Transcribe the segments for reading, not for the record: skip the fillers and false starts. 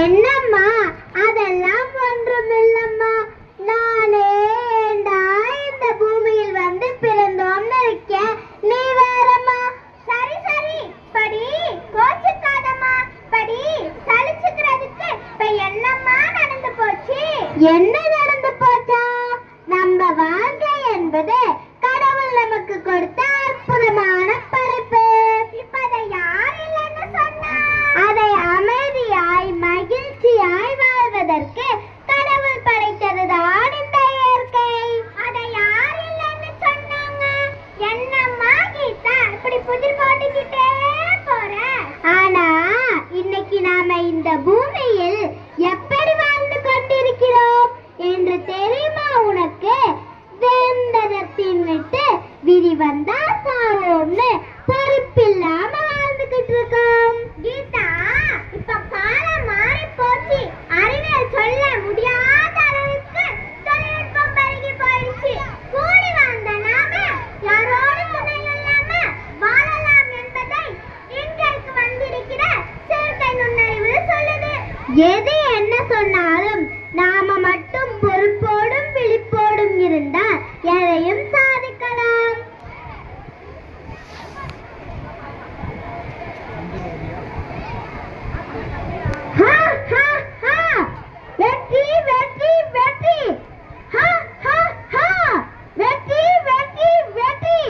என்னம்மா, அதெல்லாம் ஒன்றுமில்லம்மா. நானே ஏண்டா இந்த பூமியில் வந்து பிறந்தோம்னு இருக்கேன். நீ வேறம்மா. சரி சரி படி, கோச்சுக்காதம்மா படி. சலிச்சுக்கிறதுக்கு இப்ப என்னம்மா நடந்து போச்சு? என்ன நடந்து போச்சா? நம்ம வாழ்க்கை என்பது கடவுள் நமக்கு கொடுத்த அற்புதமான படைப்பு. இப்ப அதை யார் இல்லைன்னு சொன்னா? அதை அமைதியாய் மகிழ்ச்சியாய் வாழ்வதற்கு கடவுள் படைத்ததுதான் இந்த இயற்கை. அதை யார் இல்லைன்னு சொன்னாங்க? என்னம்மா கீதா இப்படி புதிர் போட்டுக்கிட்டே போற? ஆனா இன்னைக்கு நாம இந்த பூமியில் எப்படி வாழ்ந்து கொண்டிருக்கிறோம் என்று தெரியுமா உனக்கு? வேந்தனத்தின் விட்டு விதி வந்தா சாவோம்னு பொறுப்பில்லாம வாழ்ந்துகிட்டு இருக்கோம். கீதா, இப்ப காலம் மாறி போச்சு. அறிவியல் சொல்ல முடியாத அளவுக்கு தொழில்நுட்பம் பெருகி போயிடுச்சு. கூடி வாழ்ந்த நாம யாரோடு துணையும் இல்லாம வாழலாம் என்பதை இன்றைக்கு வந்திருக்கிற செயற்கை நுண்ணறிவு சொல்லுது. எது என்ன சொன்னாலும் நாம மட்டும் பொறுப்போடும் விழிப்போடும் இருந்தால் எதையும் சாதிக்கலாம். வெற்றி வெற்றி வெற்றி, வெற்றி வெற்றி வெற்றி.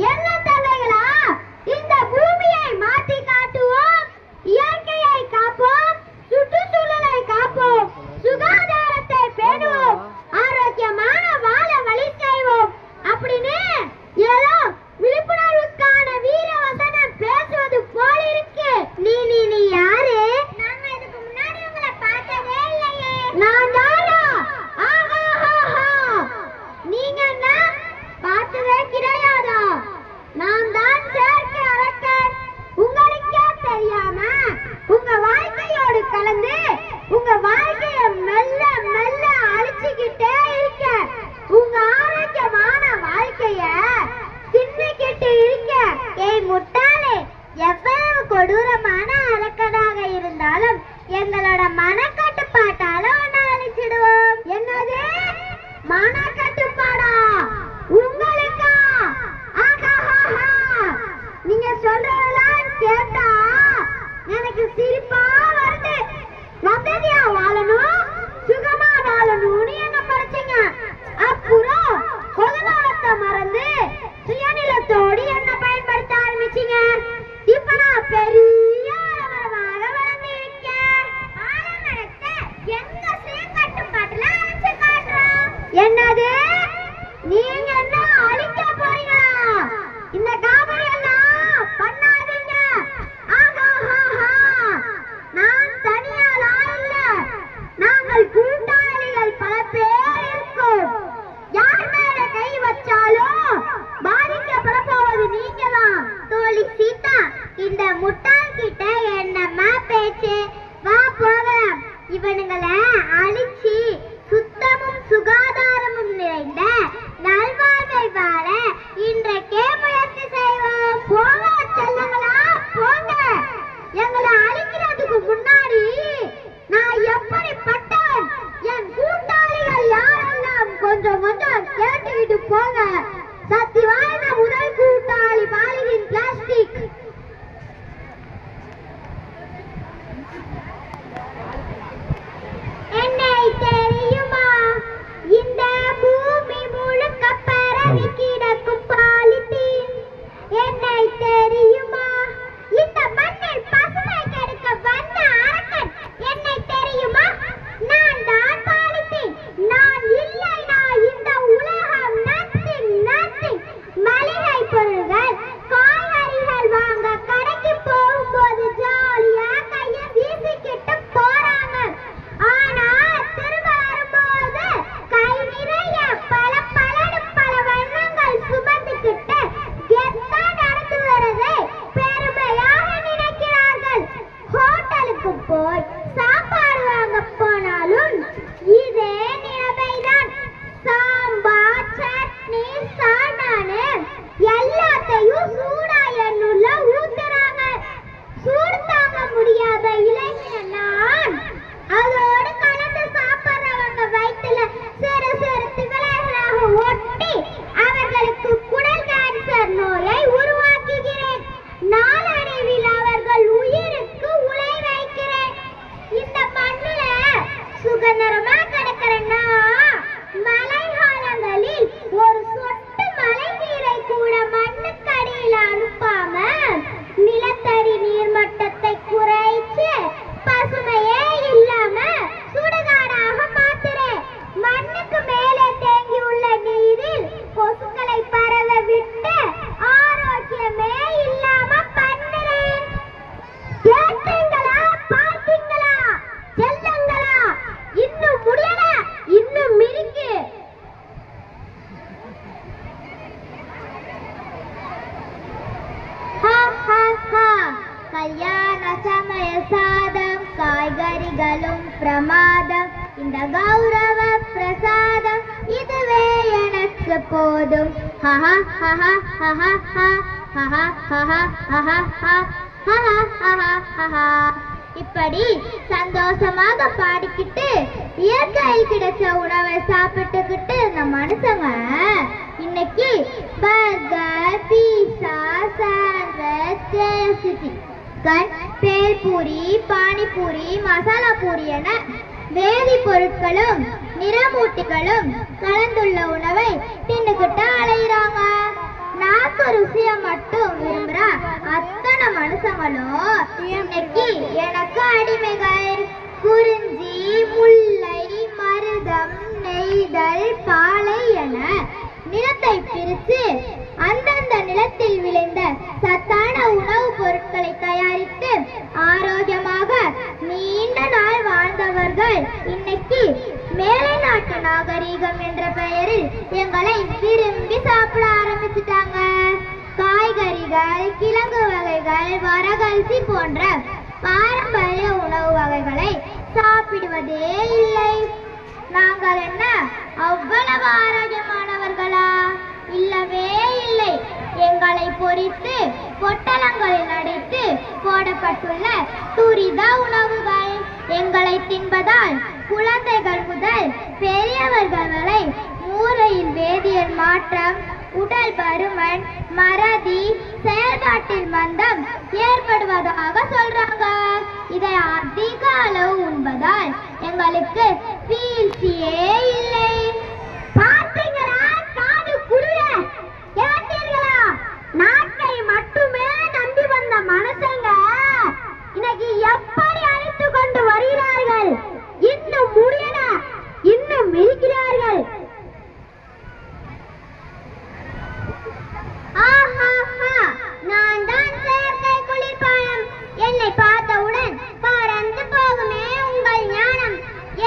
என்ன தங்கைகளா, இந்த பூமியை மாற்றி காட்டுவோம், இயற்கையை காப்போம், சுற்றுச்சூழலை காப்போம், சுகாதாரத்தை பேணுவோம், ஆரோக்கியமான வாழ வழி செய்வோம் அப்படின்னு ஏதோ விழிப்புணர்வுக்கான வீர வசனம் பேசுவது போல இருக்கு. நீ நீ நீ யாரு? நாங்க இதுக்கு முன்னாடி உங்களை பார்த்ததே இல்லையே. நான் யாரா? நீங்க என்ன பார்த்ததே கிடையாதா? நான் தான் செயற்கை அரக்கன். உங்களுக்கே தெரியாம உங்க வாழ்க்கையோடு கலந்து உங்க வாழ்க்கைய மெல்ல மெல்ல அழிச்சுக்கிட்டே இருக்க. உங்க ஆரோக்கியமான வாழ்க்கைய தின்னுக்கிட்டு இருக்க. ஏய் முட்டாளே, எவ்வளவு கொடூரமான அரக்கனாக இருந்தாலும் எங்களோட மனக்கட்டுப்பாட்டால உன்னை அழிச்சிடுவோம். என்னது மனக்கட்டுப்பாடா உங்களுக்கா? நீங்க சொல்றதெல்லாம் கேட்டா எனக்கு சிரிப்பா வருது. வசதியா வாழணும், சுகமா வாழணும்னு என்ன படிச்சீங்க. அப்புறம் பொதுநலத்தை மறந்து சுயநிலத்தோடு என்ன பயன்படுத்த ஆரம்பிச்சீங்க. இப்ப நான் பெரிய ஆலமரமாக வளர்ந்து இருக்கேன். ஆலமரத்தை எங்க சுயக்கட்டுப்பாட்டுல அழிச்சு காட்டுறோம். என்னது? நீங்க என்ன அழிக்க போறீங்களா? இந்த காமெடி எல்லாம் பண்ணாதீங்க. நான் தனியாளா இல்ல, நாங்கள் கூட்டாளிகள் பல பேர் இருக்கோம். யார் மேல கை வச்சாலும் பாதிக்கப்பட போவது நீங்க தான். தோழி சீதா, இந்த முட்டாள் கிட்ட என்னம்மா பேச்சு? வா போகலாம். இவனுங்களை அழிச்சு சுத்தமும் சுகாதாரமும் நிறைந்த நல்வாழ்வை வாழ இன்றைக்கே முயற்சி செய்வோம். போங்க செல்லுங்களா, போங்க. எங்களை அழிக்கிறதுக்கு முன்னாடி நான் எப்படிப்பட்டவன், என் கூட்டாளிகள் யாரெல்லாம் கொஞ்சம் கொஞ்சம் கேட்டுக்கிட்டு போங்க. சக்தி வாய்ந்த முதல் கூட்டாளி பாலிதீன் பிளாஸ்டிக். என்னை நிகழும் பிரமாதம் இந்த கௌரவ பிரசாதம் இதுவே எனக்கு போதும். இப்படி சந்தோஷமாக பாடிக்கிட்டு இயற்கையில் கிடைச்ச உணவை சாப்பிட்டுக்கிட்டு இந்த மனுஷங்க இன்னைக்கு burger, pizza, sandwich, KFC chicken, bhelpuri, panipuri, masala puri என வேதிப்பொருட்களும் நிறமூட்டிகளும் கலந்துள்ள உணவை தின்னுக்கிட்டு அலையிறாங்க. நாக்கு ருசிய மட்டும் விரும்புற அத்தனை மனுஷங்களும் இன்னைக்கு எனக்கு அடிமைகள். குறிஞ்சி, முல்லை, மருதம், நெய்தல், பாலை என நிலத்தை பிரித்து அந்தந்த நிலத்தில் விளைந்த சத்தான உணவுப் பொருட்களை தயாரித்து ஆரோக்கியமாக நீண்ட நாள் வாழ்ந்தவர்கள் இன்னைக்கு மேலை நாட்டு நாகரீகம் என்ற பெயரில் எங்களை விரும்பி சாப்பிட ஆரம்பிச்சுட்டாங்க. காய்கறிகள், கிழங்கு வகைகள், வரகரிசி போன்ற பாரம்பரிய உணவு வகைகளை சாப்பிடுவதே இல்லை. நாங்கள் என்ன அவ்வளவு ஆரோக்கியமானவர்களா? இல்லவே இல்லை. எங்களை பொரித்து பொட்டலங்களில் அடைத்து போடப்பட்டுள்ள துரித உணவுகள் எங்களை தின்பதால் குழந்தைகள் முதல் பெரியவர்கள் வரை மூளையில் வேதியியல் மாற்றம், உடல் பருமன், மறதி, செயல்பாட்டில் மந்தம் ஏற்படுவதாக சொல்றாங்க. இதை அதிக அளவு உண்பதால் எங்களுக்கு வீழ்ச்சியே இல்லை. பார்த்தீங்களா? காது குருட கேட்டீர்களா? நாட்டை மட்டுமே நம்பி வந்த மனுஷங்க இன்னைக்கு எப்படி அழைத்து கொண்டு வருகிறார்கள்? இன்னும் முடியல, இன்னும் இருக்கிறார்கள். நான் தான் செயற்கை குளிர்பானம். என்னை பார்த்தவுடன் பறந்து போகுமே உங்கள் ஞானம்.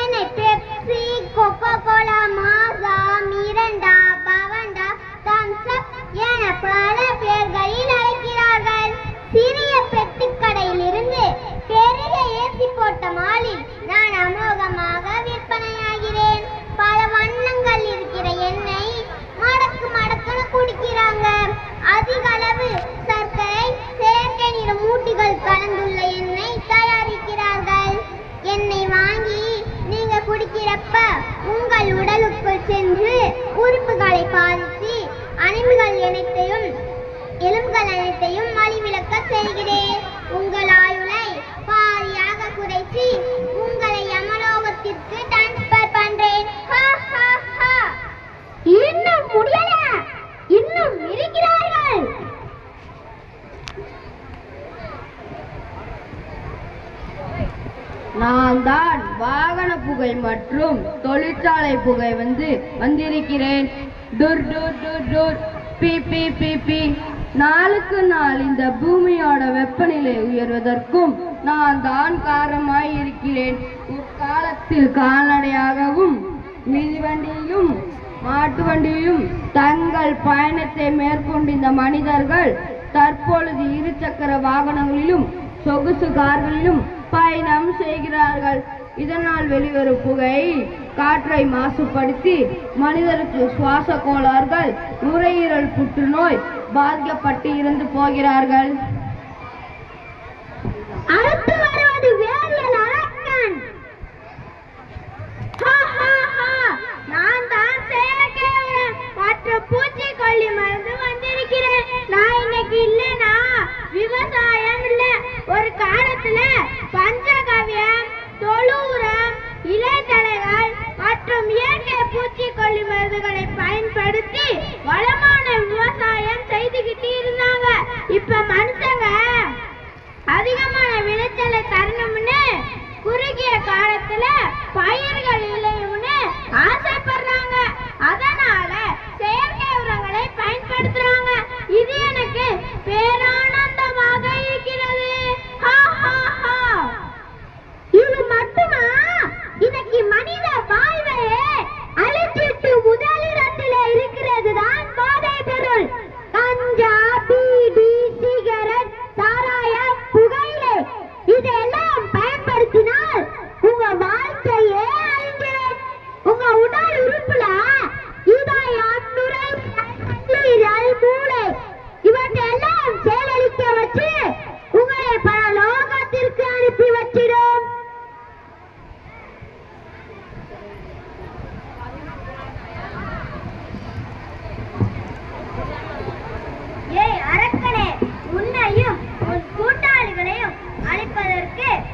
என்னை பெப்சி, கொக்கோ கோலா, மாசா, மிரண்டா, பவண்டா, தம்ஸ் அப் என பல பேர்களில் அழைக்கிறார்கள். சிறிய பெட்டிக்கடையில் இருந்து பெரிய ஏசி போட்ட மாலில் நான் அமோகமாக விற்பனையாகிறேன். பல வண்ணங்கள் இருக்கிற எண்ணெய் மடக்கு மடக்குன்னு குடிக்கிறாங்க. அதிக அளவு சர்க்கரை, செயற்கை நிற மூட்டிகள் கலந்துள்ள எண்ணெய் தயாரிக்கிறார்கள். எண்ணெய் வாங்கி நீங்க குடிக்கிறப்ப உங்கள் உடலுக்குள் சென்று உறுப்புகளை பாதித்து எலும்புகள் அனைத்தையும் மலிவிழக்க செய்கிறேன். உங்கள் ஆயுளை பாதியாக குறைச்சி உங்களை யமலோகத்திற்கு டிரான்ஸ்பர் பண்றேன். இன்னும் முடியல, இன்னும் இருக்கிறார்கள். நான் தான் வாகன புகை மற்றும் தொழிற்சாலை புகை வந்திருக்கிறேன். டுர் டுர் டுர் டுர், பி பி பி பி. நாளுக்கு நாள் இந்த பூமியோட வெப்பநிலை உயர்வதற்கும் நான் தான் காரணமாய் இருக்கிறேன். முற்காலத்தில் கால்நடையாகவும் மிதிவண்டியும் மாட்டு வண்டியும் தங்கள் பயணத்தை மேற்கொண்டு இந்த மனிதர்கள் தற்பொழுது இருசக்கர வாகனங்களிலும் சொகுசு கார்களிலும் பயணம் செய்கிறார்கள். இதனால் வெளிவரும் புகை காற்றை மாசுபடுத்தி மனிதருக்கு சுவாச கோளாறுகள், நுரையீரல் புற்றுநோய் பாதிக்கப்பட்டு இறந்து போகிறார்கள். அடுத்து வருவது வேதியியல் அரக்கன். நான் தான் செயற்கை மற்றும் பூச்சிக்கொல்லி மருந்து வந்திருக்கிறேன். நான் இன்னைக்கு இல்லைனா விவசாயம் இல்ல. ஒரு காலத்துல பஞ்சகவ்யம், தொழு உரம், இலைத்தழைகள் மற்றும் இயற்கை பூச்சிக்கொல்லி மருந்துகளை பயன்படுத்தி வளமான விவசாயம் செய்துகிட்டு இருந்தாங்க. இப்ப மனுஷங்க அதிகமான விளைச்சலை தரணும்னு குறுகிய காலத்துல பயிர்கள் விளையும்னு ஆசைப்படுறாங்க. அதனால செயற்கை உரங்களை பயன்படுத்துறாங்க. இது எனக்கு பேரானந்தமாக இருக்கிறது. இது மட்டுமா? இன்னைக்கு மனித வாழ்வை அழிச்சிட்டு முதலிடத்தில் இருக்கிறது தான் போதை பொருள். கஞ்சா, பீடி, சிகரெட், சாராயம், புகையிலை இதெல்லாம் பயன்படுத்தினால்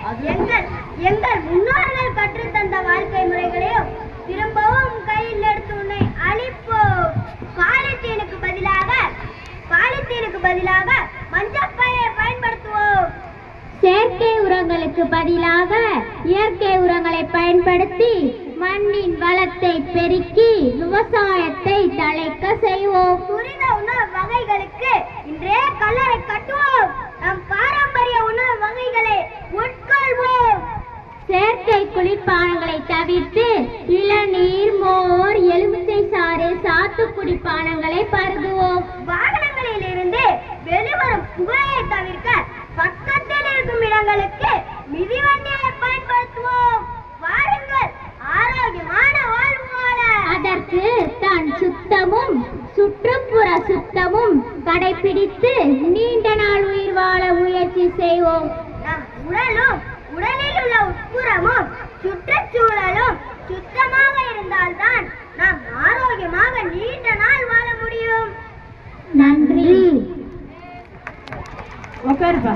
எங்கள் முன்னோர்கள் கற்றுத்தந்த வாழ்க்கை முறைகளையும் திரும்பவும் கையில் எடுத்து உன்னை அழிப்போம். பாலித்தீனுக்கு பதிலாக மஞ்சப்பையை பயன்படுத்துவோம். செயற்கை உரங்களுக்கு பதிலாக இயற்கை உரங்களை பயன்படுத்தி மண்ணின் வளத்தை பெருக்கி விவசாயத்தை தழைக்க செய்வோம். துரித உணவு வகைகளுக்கு இன்றே கல்லறை கட்டுவோம். நம் பாரம்பரிய உணவு வகைகளை உட்கொள்வோம். செயற்கை குளிர்பானங்களை தவிர்த்து இளநீர், மோர், எலுமிச்சை சாறு, சாத்துக்குடி பானங்களை பருகுவோம். வாகனங்களில் இருந்து வெளிவரும் புகையை தவிர்க்க பக்கத்தில் இருக்கும் இடங்களுக்கு மிதிவண்டியை பயன்படுத்துவோம். வாருங்கள், ஆரோக்கியமான வாழ்வு வாழ. அதற்கு தான் சுத்தமும் சுற்றுப்புற சுத்தமும் கடைபிடித்து நீண்ட நாள் உயிர் வாழ முயற்சி செய்வோம். நம் உடலில் உள்ள உட்புறமும் சுற்றுச்சூழலும் சுத்தமாக இருந்தால்தான் நாம் ஆரோக்கியமாக நீண்ட நாள் வாழ முடியும். நன்றி. உட்காருப்பா.